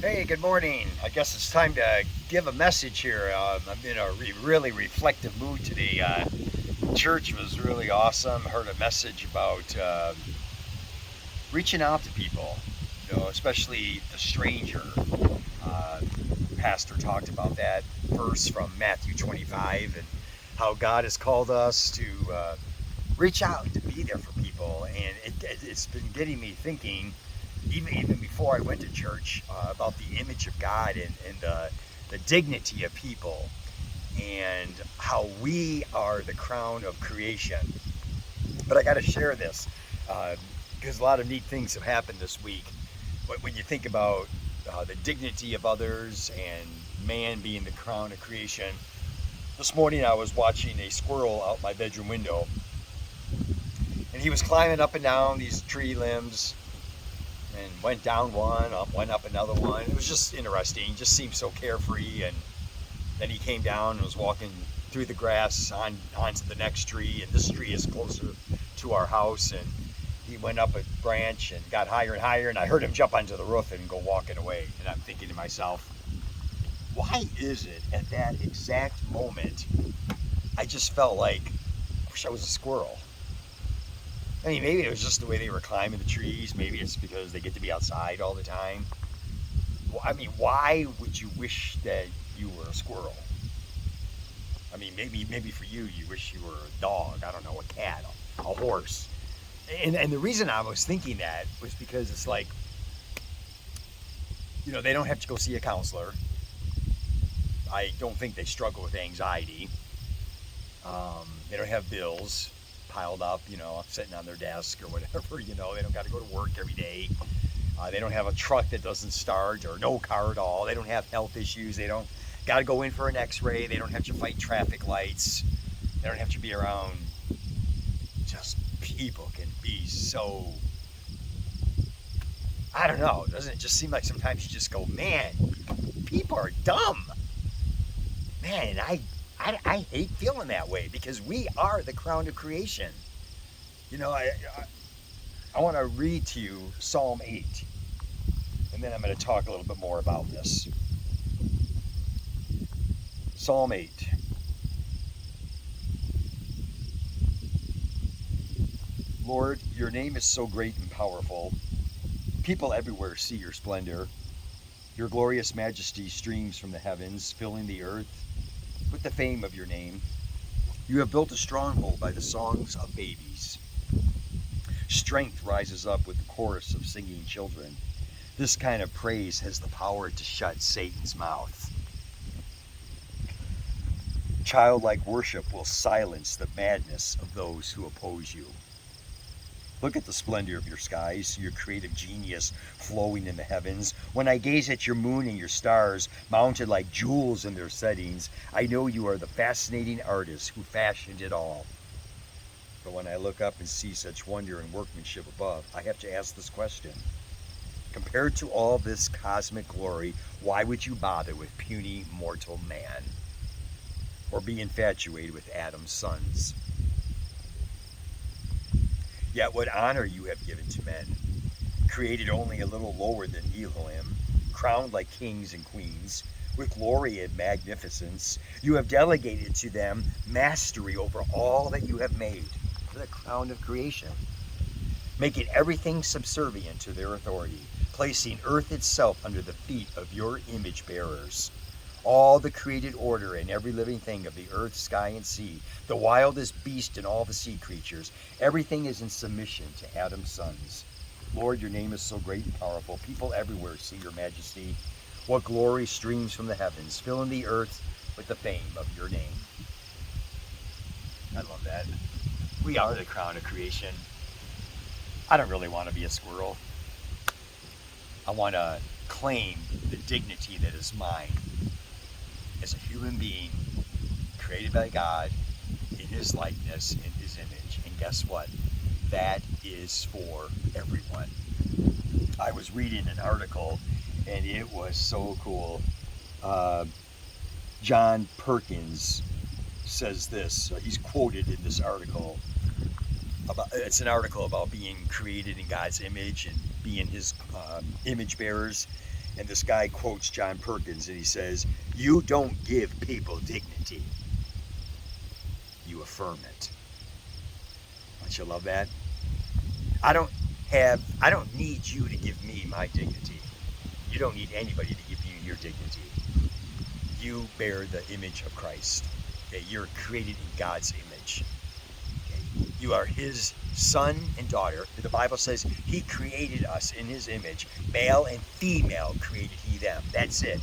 Hey, good morning. I guess it's time to give a message here. I'm in a really reflective mood today. Church was really awesome. Heard a message about reaching out to people, especially the stranger. Uh, Pastor talked about that verse from Matthew 25 and how God has called us to reach out and to be there for people. And it's been getting me thinking, even before I went to church, about the image of God and the dignity of people and how we are the crown of creation. But I got to share this because a lot of neat things have happened this week. But when you think about the dignity of others and man being the crown of creation, this morning I was watching a squirrel out my bedroom window, and he was climbing up and down these tree limbs and went down one, went up another one. It was just interesting. He just seemed so carefree. And then he came down and was walking through the grass onto the next tree. And this tree is closer to our house. And he went up a branch and got higher and higher. And I heard him jump onto the roof and go walking away. And I'm thinking to myself, why is it at that exact moment I just felt like I wish I was a squirrel? I mean, maybe it was just the way they were climbing the trees. Maybe it's because they get to be outside all the time. Well, I mean, why would you wish that you were a squirrel? I mean, maybe for you, you wish you were a dog. I don't know, a cat, a horse. And the reason I was thinking that was because it's like, they don't have to go see a counselor. I don't think they struggle with anxiety. They don't have bills piled up, sitting on their desk or whatever. They don't got to go to work every day. They don't have a truck that doesn't start or no car at all. They don't have health issues. They don't got to go in for an x-ray. They don't have to fight traffic lights. They don't have to be around just people can be so, I don't know. Doesn't it just seem like sometimes you just go, man, people are dumb. Man, and I hate feeling that way because we are the crown of creation. I want to read to you Psalm 8, and then I'm going to talk a little bit more about this. Psalm 8. Lord, your name is so great and powerful. People everywhere see your splendor. Your glorious majesty streams from the heavens, filling the earth with the fame of your name. You have built a stronghold by the songs of babies. Strength rises up with the chorus of singing children. This kind of praise has the power to shut Satan's mouth. Childlike worship will silence the madness of those who oppose you. Look at the splendor of your skies, your creative genius flowing in the heavens. When I gaze at your moon and your stars, mounted like jewels in their settings, I know you are the fascinating artist who fashioned it all. But when I look up and see such wonder and workmanship above, I have to ask this question. Compared to all this cosmic glory, why would you bother with puny mortal man? Or be infatuated with Adam's sons? Yet what honor you have given to men, created only a little lower than Elohim, crowned like kings and queens, with glory and magnificence, you have delegated to them mastery over all that you have made, for the crown of creation, making everything subservient to their authority, placing earth itself under the feet of your image bearers. All the created order and every living thing of the earth, sky, and sea, the wildest beast and all the sea creatures, everything is in submission to Adam's sons. Lord, your name is so great and powerful. People everywhere see your majesty. What glory streams from the heavens, filling the earth with the fame of your name. I love that. We are the crown of creation. I don't really want to be a squirrel. I want to claim the dignity that is mine as a human being created by God in his likeness, in his image. And guess what? That is for everyone. I was reading an article and it was so cool. John Perkins says this. He's quoted in this article. It's an article about being created in God's image and being his image bearers. And this guy quotes John Perkins, and he says, "You don't give people dignity, you affirm it." Don't you love that? I don't need you to give me my dignity. You don't need anybody to give you your dignity. You bear the image of Christ. Okay? You're created in God's image. Okay? You are his son and daughter. The Bible says he created us in his image. Male and female created he them. That's it.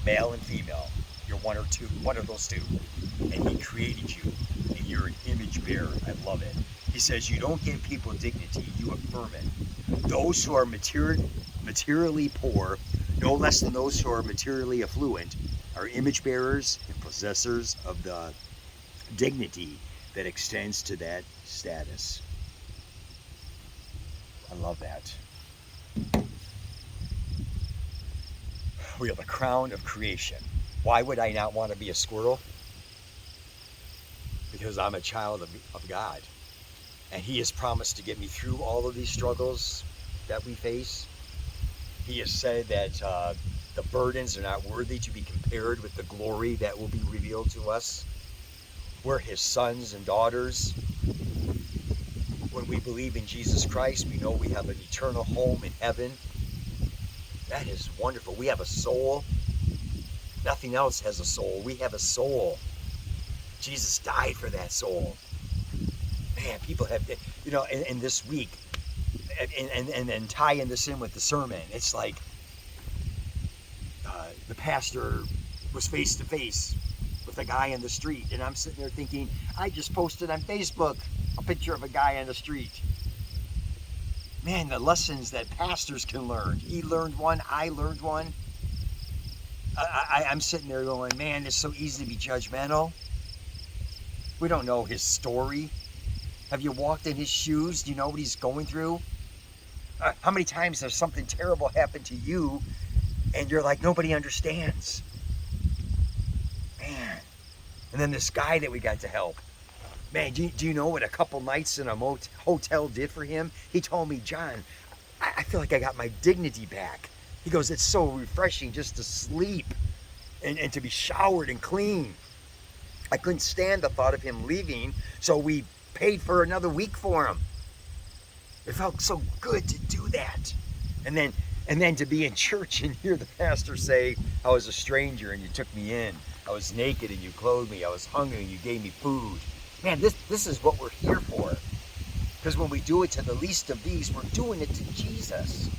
Male and female. You're one of those two. And he created you. And you're an image bearer. I love it. He says you don't give people dignity, you affirm it. Those who are materially poor, no less than those who are materially affluent, are image bearers and possessors of the dignity that extends to that status. I love that. We have a crown of creation. Why would I not want to be a squirrel? Because I'm a child of God. And he has promised to get me through all of these struggles that we face. He has said that the burdens are not worthy to be compared with the glory that will be revealed to us. We're his sons and daughters. When we believe in Jesus Christ, we know we have an eternal home in heaven. That is wonderful. We have a soul. Nothing else has a soul. We have a soul. Jesus died for that soul. Man, people have, in this week, and then tying this in with the sermon, it's like the pastor was face to face with a guy in the street, and I'm sitting there thinking, I just posted on Facebook a picture of a guy on the street. Man, the lessons that pastors can learn. He learned one, I learned one. I'm sitting there going, man, it's so easy to be judgmental. We don't know his story. Have you walked in his shoes? Do you know what he's going through? How many times has something terrible happened to you and you're like, nobody understands? Man. And then this guy that we got to help. Man, do you know what a couple nights in a hotel did for him? He told me, John, I feel like I got my dignity back. He goes, it's so refreshing just to sleep and to be showered and clean. I couldn't stand the thought of him leaving, so we paid for another week for him. It felt so good to do that. And then to be in church and hear the pastor say, I was a stranger and you took me in. I was naked and you clothed me. I was hungry and you gave me food. Man, this is what we're here for. Because when we do it to the least of these, we're doing it to Jesus.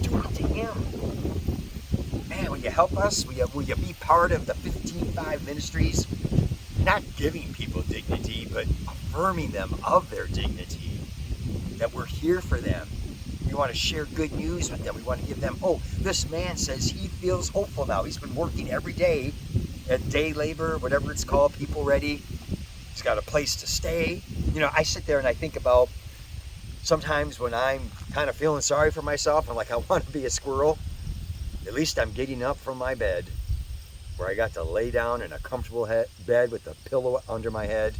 Do it to him. Man, will you help us? Will you be part of the 15-5 ministries? Not giving people dignity, but affirming them of their dignity. That we're here for them. We want to share good news with them. We want to give them hope. This man says he feels hopeful now. He's been working every day at day labor, whatever it's called, people ready. He's got a place to stay. I sit there and I think about sometimes when I'm kind of feeling sorry for myself, I'm like, I want to be a squirrel. At least I'm getting up from my bed where I got to lay down in a comfortable bed with a pillow under my head.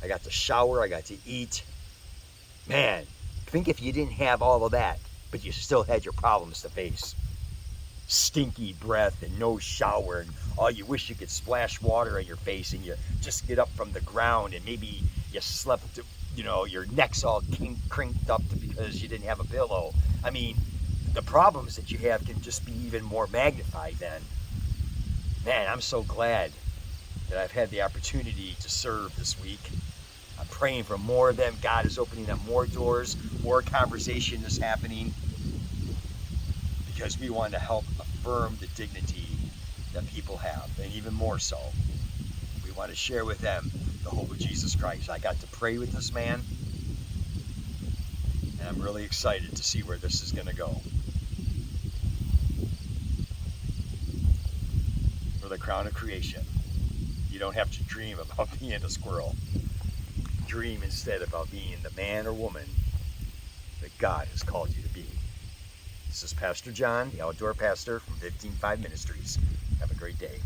I got to shower, I got to eat. Man, think if you didn't have all of that, but you still had your problems to face. Stinky breath and no shower, and all you wish you could splash water on your face and you just get up from the ground and maybe you slept, your neck's all crinked up because you didn't have a pillow. I mean, the problems that you have can just be even more magnified then. Man, I'm so glad that I've had the opportunity to serve this week. I'm praying for more of them. God is opening up more doors, more conversation is happening, because we want to help affirm the dignity that people have, and even more so, we want to share with them the hope of Jesus Christ. I got to pray with this man, and I'm really excited to see where this is going to go. For the crown of creation, you don't have to dream about being a squirrel. Dream instead about being the man or woman that God has called you to be. This is Pastor John, the outdoor pastor from 15-5 Ministries. Have a great day.